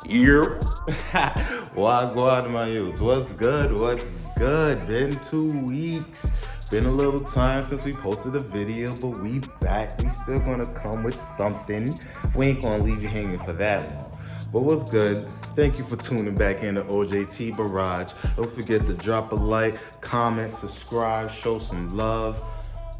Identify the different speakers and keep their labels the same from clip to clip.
Speaker 1: Year. Wagwan, my youth. What's good? What's good? Been 2 weeks. Been a little time since we posted a video, but we back. We still gonna come with something. We ain't gonna leave you hanging for that long. But what's good? Thank you for tuning back in to OJT Barrage. Don't forget to drop a like, comment, subscribe, show some love.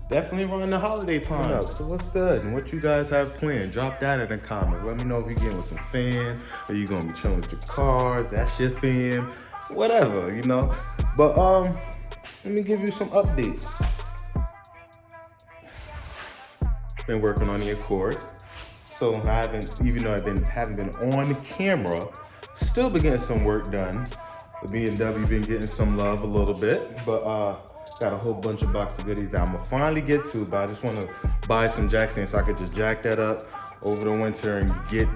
Speaker 1: Definitely running the holiday time up. So what's good and what you guys have planned? Drop that in the comments. Let me know if you're getting with some fam, or you gonna be chilling with your cars, that's your fam, whatever, you know. But let me give you some updates. Been working on the Accord. So I haven't, even though haven't been on camera, still been getting some work done. The BMW been getting some love a little bit, but got a whole bunch of box of goodies that I'm gonna finally get to, but I just wanna buy some jack stands so I could just jack that up over the winter and get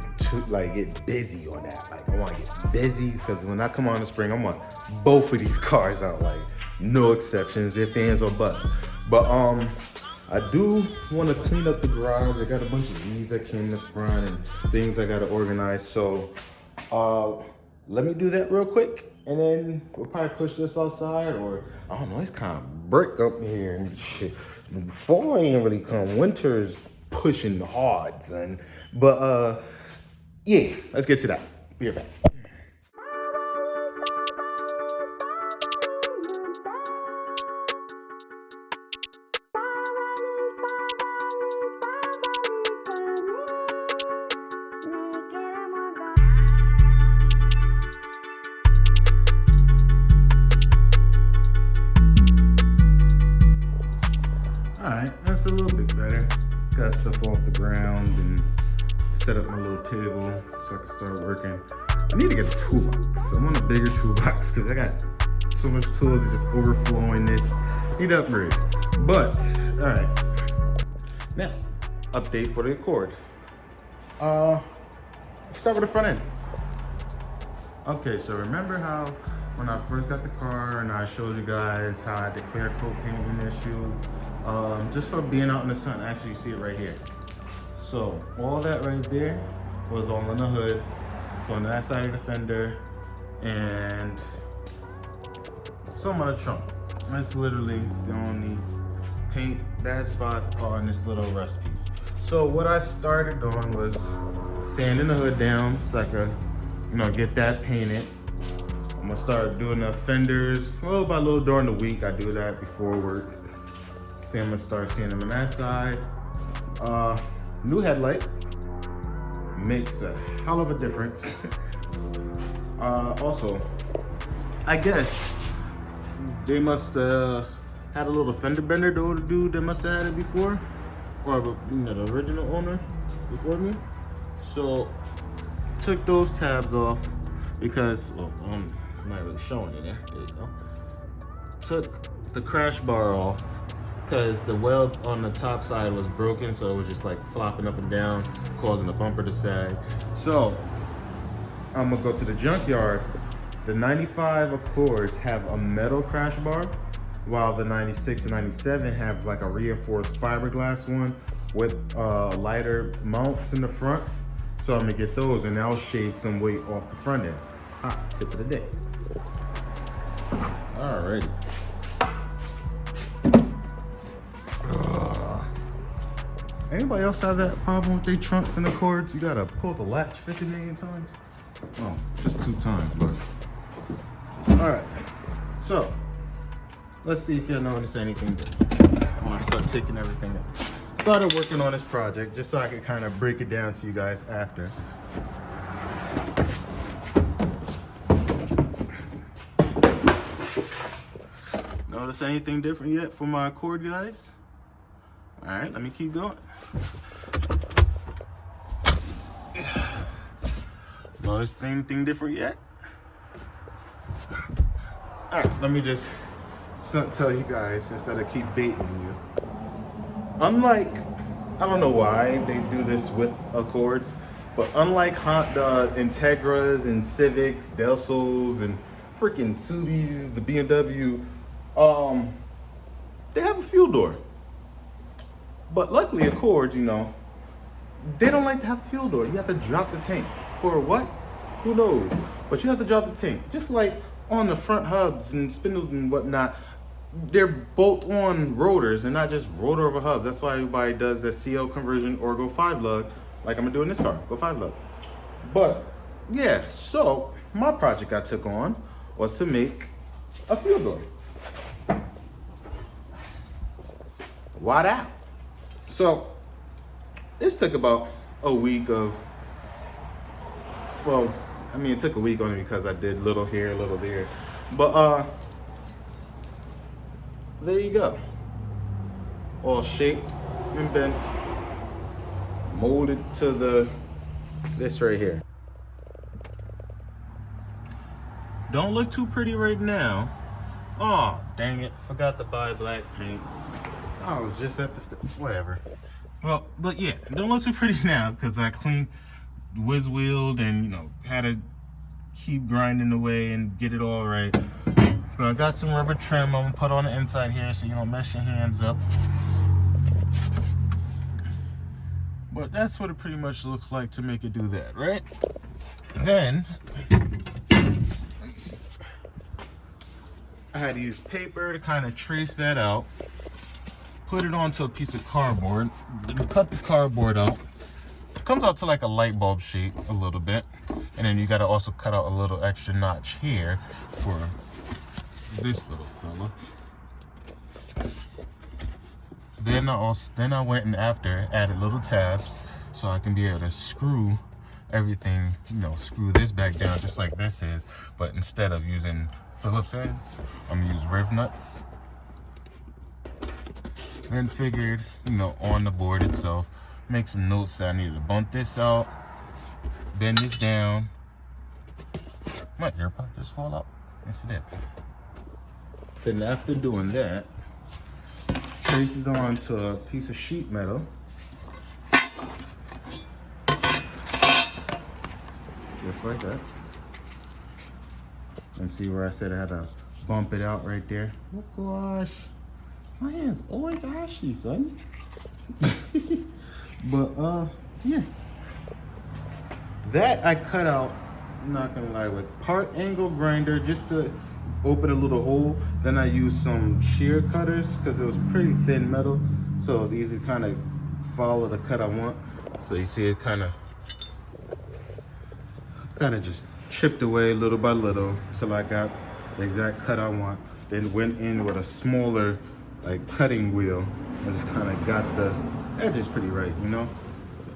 Speaker 1: busy on that. Like I wanna get busy, because when I come on in the spring, I want both of these cars out, like no exceptions, if ands or buts. But I do wanna clean up the garage. I got a bunch of leaves that came in the front and things I gotta organize. So let me do that real quick. And then we'll probably push this outside, or I don't know, it's kind of brick up here and shit. Fall ain't really come. Winter's pushing hard, son. But yeah, let's get to that. Be right back. Alright, that's a little bit better. Got stuff off the ground and set up my little table so I can start working. I need to get a toolbox. I want a bigger toolbox because I got so much tools that just overflowing this. Need to upgrade. But, alright. Now, update for the Accord. Start with the front end. Okay, so remember how when I first got the car and I showed you guys how I had the clear coat painting issue, just for being out in the sun. Actually, you see it right here. So all that right there was all in the hood. So on that side of the fender and some on the trunk. That's literally the only paint bad spots on this little rust piece. So what I started on was sanding the hood down so I could, get that painted. I'm gonna start doing the fenders little by little during the week. I do that before work. I'm gonna start seeing them on that side. New headlights makes a hell of a difference. Also, I guess they must had a little fender bender. The dude that must have had it before, or the original owner before me. So took those tabs off because, well, I'm not really showing it there. There you go. Took the crash bar off because the weld on the top side was broken, so it was just like flopping up and down, causing the bumper to sag. So I'm gonna go to the junkyard. The 95 Accords have a metal crash bar, while the 96 and 97 have like a reinforced fiberglass one with lighter mounts in the front. So I'm gonna get those, and that'll shave some weight off the front end. Tip of the day. Alrighty. Anybody else have that problem with their trunks and Accords? You gotta pull the latch 50 million times? Oh, just 2 times, but. Alright, so let's see if y'all notice anything different when I start taking everything up. Started working on this project just so I could kind of break it down to you guys after. Notice anything different yet for my Accord, guys? All right, let me keep going. Notice anything different yet? All right, let me just tell you guys instead of keep baiting you. Unlike I don't know why they do this with Accords, but unlike Honda Integras and Civics, Del Sols, and freaking Subis, the BMW, they have a fuel door. But luckily, Accords, they don't like to have a fuel door. You have to drop the tank. For what? Who knows? But you have to drop the tank. Just like on the front hubs and spindles and whatnot, they're bolt-on rotors and not just rotor over hubs. That's why everybody does the CL conversion or go 5-lug, like I'm gonna do in this car, go 5-lug. But yeah, so my project I took on was to make a fuel door. Wow. So this took about a week of, well, I mean, it took a week only because I did little here, little there. But there you go. All shaped and bent, molded to this right here. Don't look too pretty right now. Oh, dang it. Forgot to buy black paint. I was just at the whatever. Well, but yeah, don't look too pretty now because I cleaned, whiz wheeled, and had to keep grinding away and get it all right. But I got some rubber trim I'm gonna put on the inside here so you don't mess your hands up. But that's what it pretty much looks like to make it do that, right? Then I had to use paper to kind of trace that out. Put it onto a piece of cardboard, cut the cardboard out. It comes out to like a light bulb shape a little bit. And then you gotta also cut out a little extra notch here for this little fella. Then I went and added little tabs so I can be able to screw everything, screw this back down just like this is. But instead of using Phillips heads, I'm gonna use riv nuts. Then figured, on the board itself, make some notes that I needed to bump this out, bend this down. My AirPod just fall out. Yes, it did. Then after doing that, traced it onto a piece of sheet metal. Just like that. And see where I said I had to bump it out right there? Oh gosh. My hand's always ashy, son. But yeah. That I cut out, I'm not gonna lie, with part angle grinder just to open a little hole. Then I used some shear cutters because it was pretty thin metal. So it was easy to kind of follow the cut I want. So you see it kind of just chipped away little by little until I got the exact cut I want. Then went in with a smaller cutting wheel and just kind of got the edges pretty right,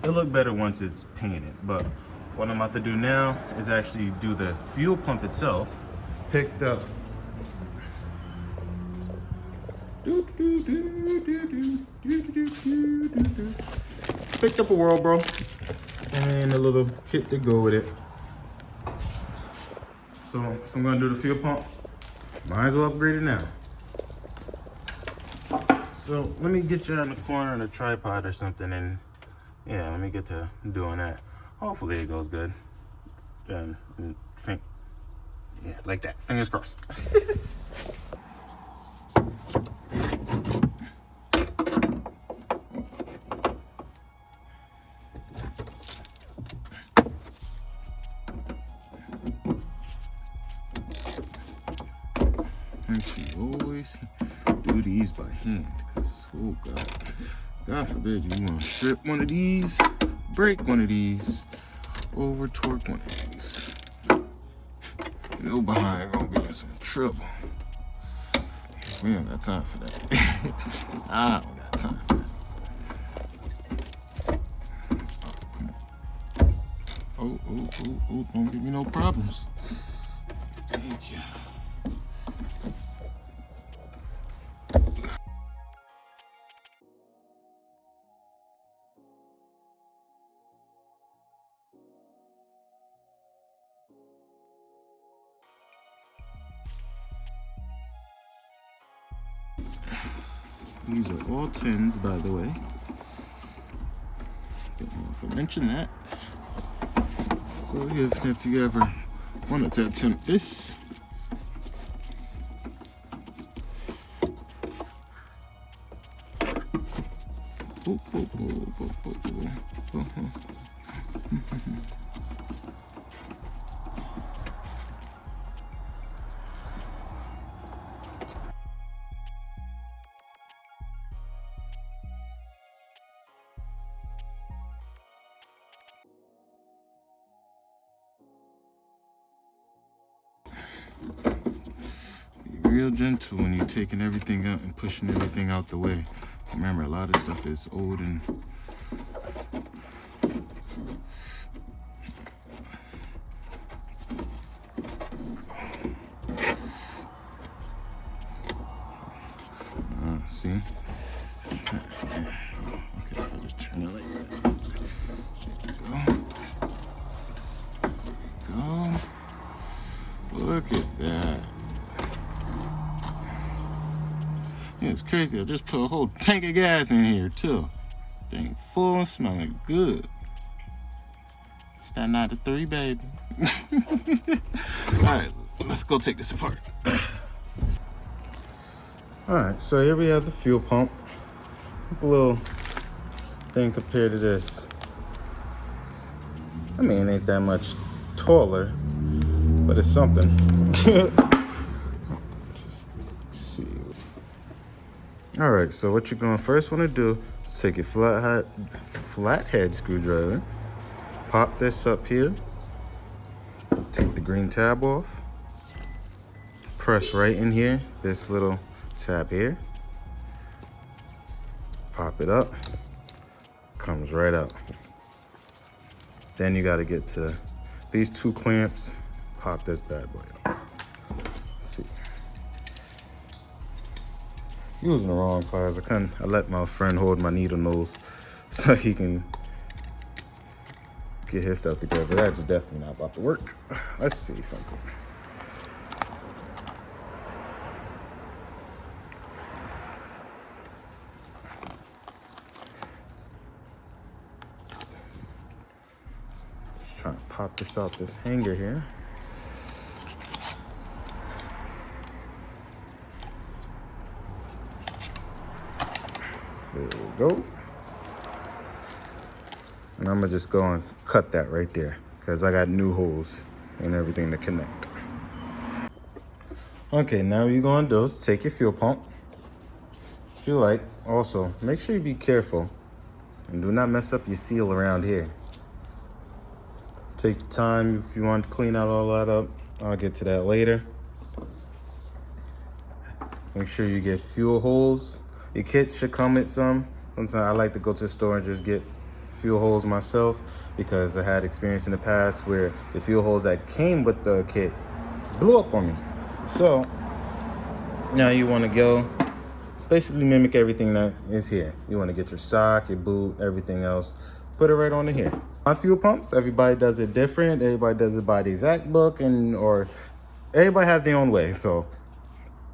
Speaker 1: It'll look better once it's painted. But what I'm about to do now is actually do the fuel pump itself. Picked up picked up a World Bro and a little kit to go with it. So if I'm gonna do the fuel pump, might as well upgrade it now. So let me get you in the corner on a tripod or something, and yeah, let me get to doing that. Hopefully it goes good. Yeah, like that. Fingers crossed. You always do these by hand, because oh God forbid you want to strip one of these, break one of these, over torque one of these. Your behind gonna be in some trouble. We ain't got time for that. I don't got time for that. Oh, come on. Oh, don't give me no problems. Thank you. These are all 10s, by the way. mention that. So if you ever wanted to attempt this, be real gentle when you're taking everything out and pushing everything out the way. Remember, a lot of stuff is old and see? Okay, I'll just turn it like that. There you go. Look at that. Yeah, it's crazy. I just put a whole tank of gas in here too. Thing full and smelling good. Starting out to 3, baby. Alright, let's go take this apart. Alright, so here we have the fuel pump. Look a little thing compared to this. I mean, it ain't that much taller, but it's something. Just see. Alright, so what you're gonna first want to do is take your flathead screwdriver, pop this up here, take the green tab off, press right in here, this little tab here, pop it up, comes right out. Then you got to get to these 2 clamps, pop this bad boy up. See, using the wrong pliers. I let my friend hold my needle nose so he can get his stuff together. That's definitely not about to work. Let's see something. Trying to pop this out this hanger here. There we go. And I'm gonna just go and cut that right there because I got new holes and everything to connect. Okay, now what you're gonna do is take your fuel pump. If you like, also make sure you be careful and do not mess up your seal around here. Take time if you want to clean out all that up. I'll get to that later. Make sure you get fuel holes. Your kit should come with some. Sometimes I like to go to the store and just get fuel holes myself because I had experience in the past where the fuel holes that came with the kit blew up on me. So now you want to go basically mimic everything that is here. You want to get your sock, your boot, everything else. Put it right on here. My fuel pumps, everybody does it different. Everybody does it by the exact book or everybody has their own way. So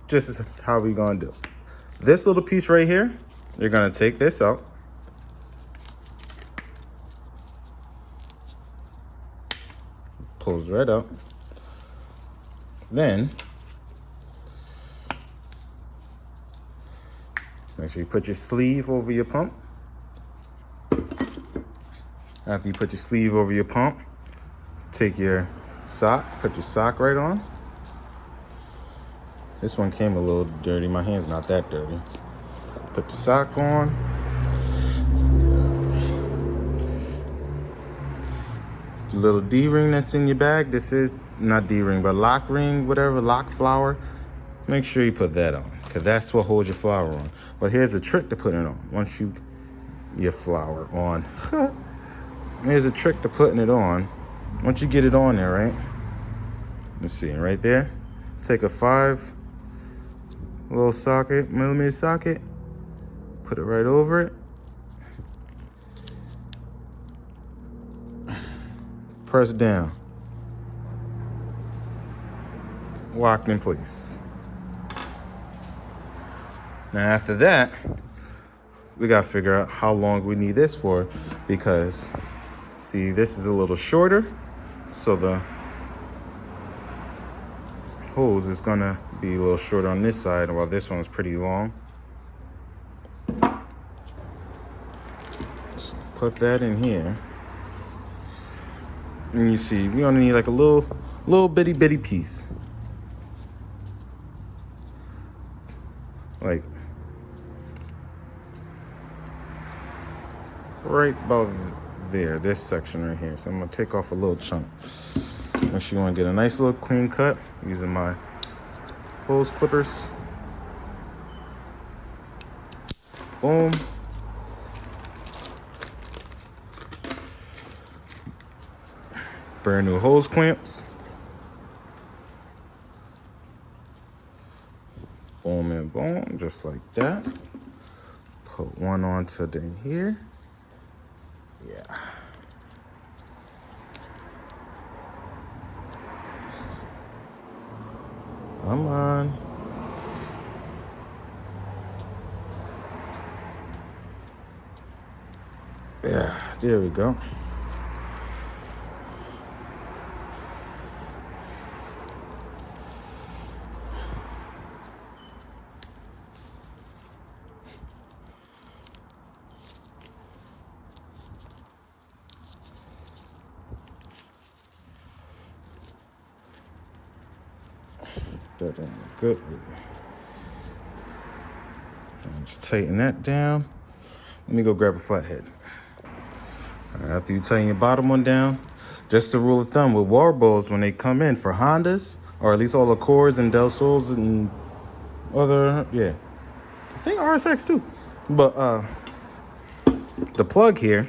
Speaker 1: just is how we gonna do. This little piece right here, you're gonna take this out. Pulls right out. Then make sure you put your sleeve over your pump. After you put your sleeve over your pump, take your sock, put your sock right on. This one came a little dirty. My hand's not that dirty. Put the sock on. The little D-ring that's in your bag, this is not D-ring, but lock ring, whatever, lock flower. Make sure you put that on, because that's what holds your flower on. But here's the trick to putting it on. Once you your flower on. Here's a trick to putting it on. Once you get it on there, right? Let's see, right there. Take a 5 little socket, millimeter socket. Put it right over it. Press down. Locked in place. Now after that, we gotta figure out how long we need this for, because See, this is a little shorter, so the hose is gonna be a little shorter on this side, while this one's pretty long. Just put that in here. And you see, we only need like a little bitty piece. Like right about there, this section right here. So I'm gonna take off a little chunk. Make sure you wanna get a nice little clean cut using my hose clippers. Boom. Brand new hose clamps. Boom and boom, just like that. Put one onto here. Yeah. Come on. Yeah, there we go. That in good. Just tighten that down. Let me go grab a flathead. All right, after you tighten your bottom one down, just a rule of thumb with water bowls when they come in for Hondas, or at least all Accords and Del Sols and other, yeah, I think RSX too. But the plug here,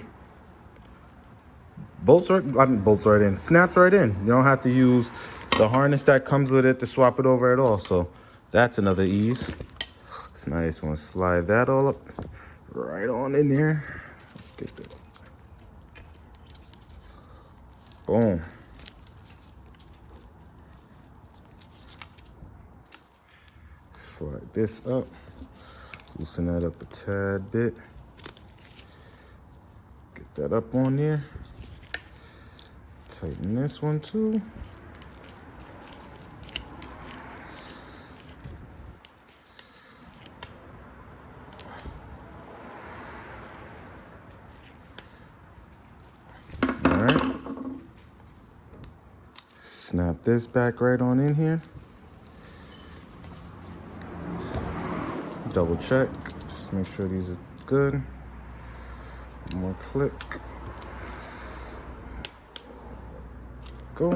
Speaker 1: bolts right in, snaps right in. You don't have to use the harness that comes with it to swap it over at all. So that's another ease. It's nice. Want to slide that all up right on in there. Let's get that. Boom. Slide this up. Loosen that up a tad bit. Get that up on there. Tighten this one too. All right. Snap this back right on in here. Double check. Just make sure these are good. One more click. Go.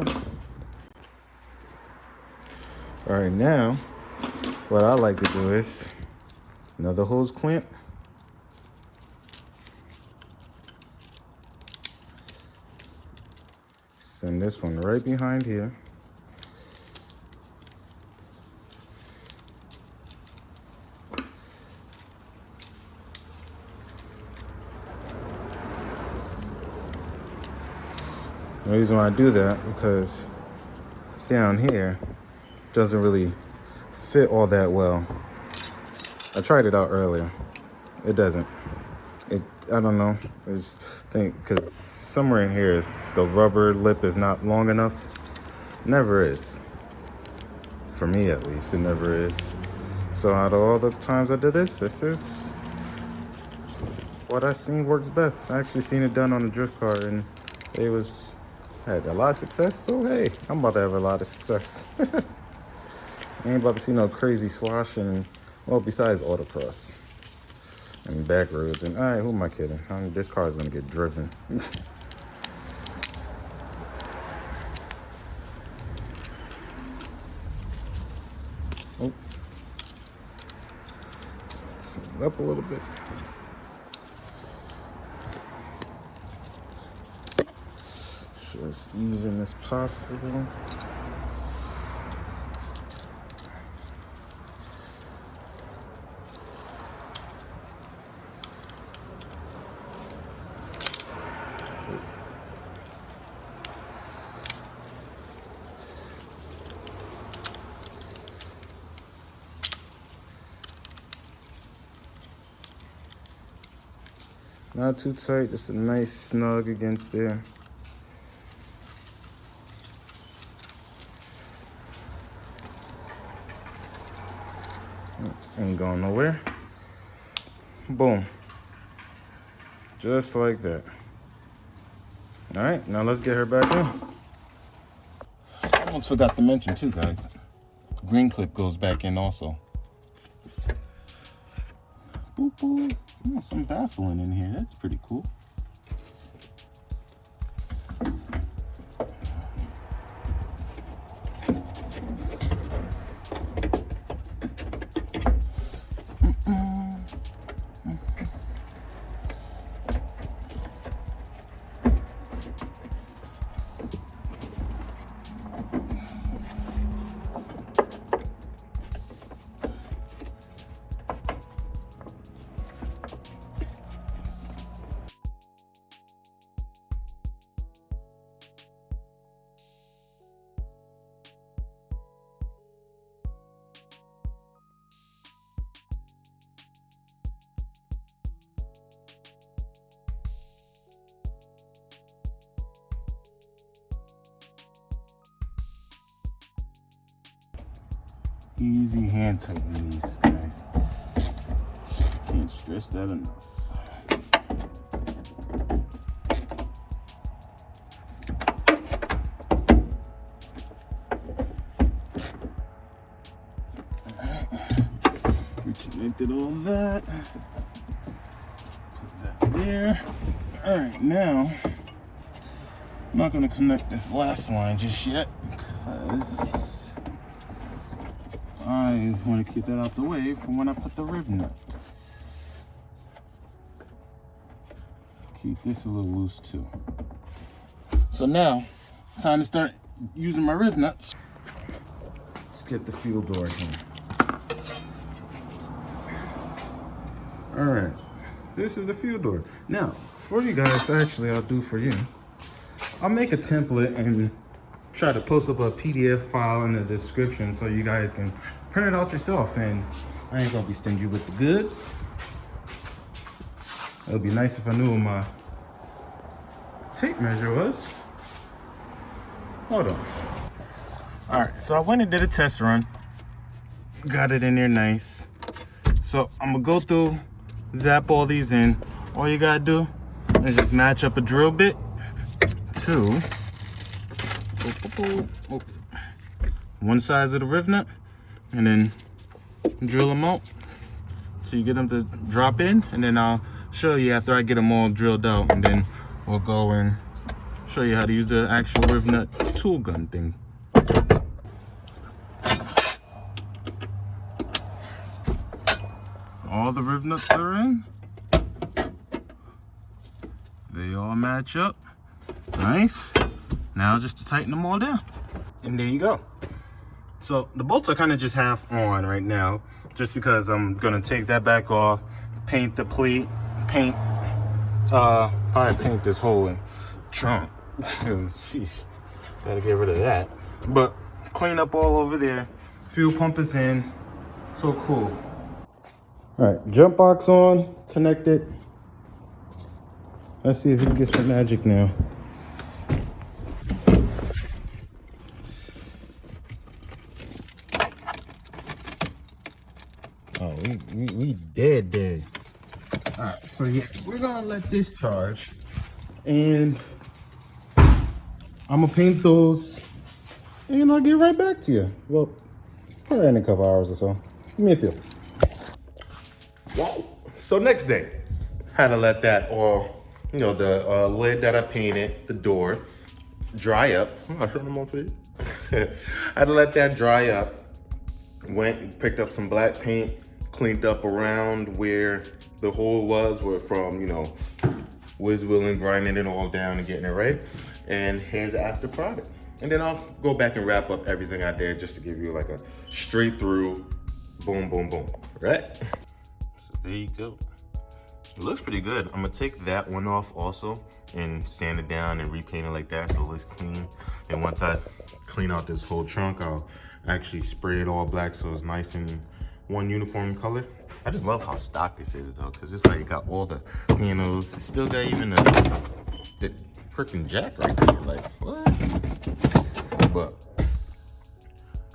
Speaker 1: All right, now what I like to do is another hose clamp. Send this one right behind here. The reason why I do that, because down here doesn't really fit all that well. I tried it out earlier. It doesn't. I don't know. I just think because somewhere in here is the rubber lip is not long enough. Never is. For me at least, it never is. So out of all the times I did this is what I seen works best. I actually seen it done on a drift car and it had a lot of success. So hey, I'm about to have a lot of success. I ain't about to see no crazy sloshing. Well, besides autocross and back roads. And all right, who am I kidding? This car is gonna get driven. Oh, set it up a little bit. Sure, as even as possible. Not too tight, just a nice snug against there. Ain't going nowhere. Boom. Just like that. All right, now let's get her back in. I almost forgot to mention too, guys. Green clip goes back in also. Boop, boop. Oh, some baffling in here. That's pretty cool. Easy hand tightening these guys. Can't stress that enough. Reconnected all that. Put that there. All right, now I'm not going to connect this last line just yet because I want to keep that out the way for when I put the riv nut. Keep this a little loose too. So now, time to start using my riv nuts. Let's get the fuel door here. All right, this is the fuel door. Now, for you guys, actually I'll do for you. I'll make a template and try to post up a PDF file in the description so you guys can print it out yourself, and I ain't gonna be stingy with the goods. It would be nice if I knew what my tape measure was. Hold on. All right, so I went and did a test run. Got it in there nice. So I'm gonna go through, zap all these in. All you gotta do is just match up a drill bit to one side of the riv nut, and then drill them out so you get them to drop in, and then I'll show you after I get them all drilled out, and then we'll go and show you how to use the actual riv nut tool gun thing. All the riv nuts are in. They all match up. Nice. Now just to tighten them all down. And there you go. So the bolts are kind of just half on right now, just because I'm gonna take that back off, paint the pleat, probably paint this whole trunk, because sheesh, gotta get rid of that. But clean up all over there. Fuel pump is in. So cool. All right, jump box on, connected. Let's see if we can get some magic now. Oh, we dead. All right, so yeah, we're gonna let this charge, and I'm gonna paint those, and I'll get right back to you. Well, probably in a couple hours or so. Give me a feel. Wow. So next day, had to let that all, the lid that I painted, the door, dry up. I showed them on for you. I had to let that dry up. Went and picked up some black paint, cleaned up around where the hole was, from, whiz wheeling, grinding it all down and getting it right. And here's the after product. And then I'll go back and wrap up everything I did just to give you like a straight through, boom, boom, boom, right? So there you go. It looks pretty good. I'm gonna take that one off also and sand it down and repaint it like that so it looks clean. And once I clean out this whole trunk, I'll actually spray it all black so it's nice and one uniform color. I just love how stock this is though, because it's like it got all the panels. It's still got even the freaking jack right there. Like, what? But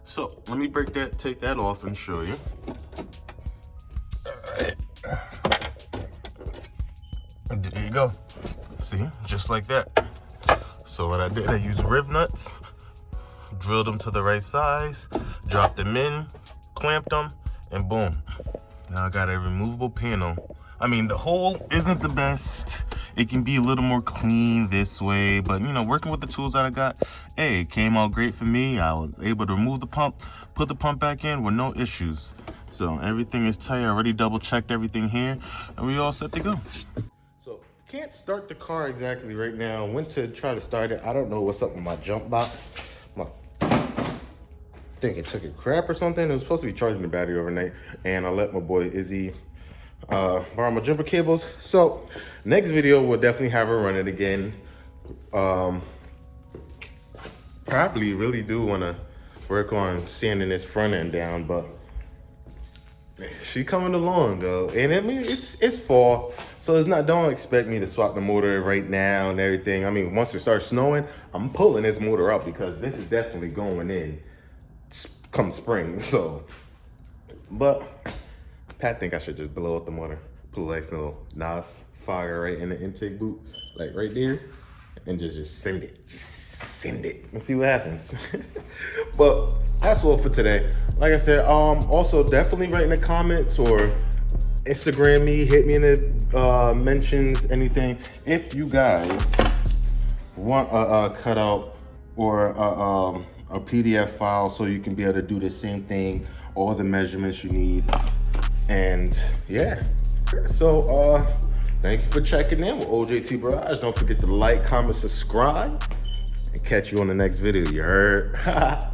Speaker 1: so let me take that off and show you. you go. See, just like that. So what I did, I used riv nuts, drilled them to the right size, dropped them in, clamped them, and boom. Now I got a removable panel. I mean, the hole isn't the best. It can be a little more clean this way, but you know, working with the tools that I got, hey, it came out great for me. I was able to remove the pump, put the pump back in with no issues. So everything is tight. I already double checked everything here, and we all set to go. So can't start the car exactly right now. Went to try to start it. I don't know what's up with my jump box. I think it took a crap or something. It was supposed to be charging the battery overnight, and I let my boy Izzy borrow my jumper cables. So next video we'll definitely have her run it again. Probably really do want to work on sanding this front end down, but she coming along though. And I mean, it's fall, so it's not, don't expect me to swap the motor right now and everything. I mean, once it starts snowing, I'm pulling this motor out because this is definitely going in come spring. So, but Pat think I should just blow up the motor, put a nice little NOS fire right in the intake boot, like right there, and just send it. Just send it and see what happens. But that's all for today. Like I said, also definitely write in the comments or Instagram me, hit me in the mentions, anything. If you guys want a cutout or a PDF file so you can be able to do the same thing, all the measurements you need. And yeah, so thank you for checking in with OJT Barrage. Don't forget to like, comment, subscribe, and catch you on the next video. You heard?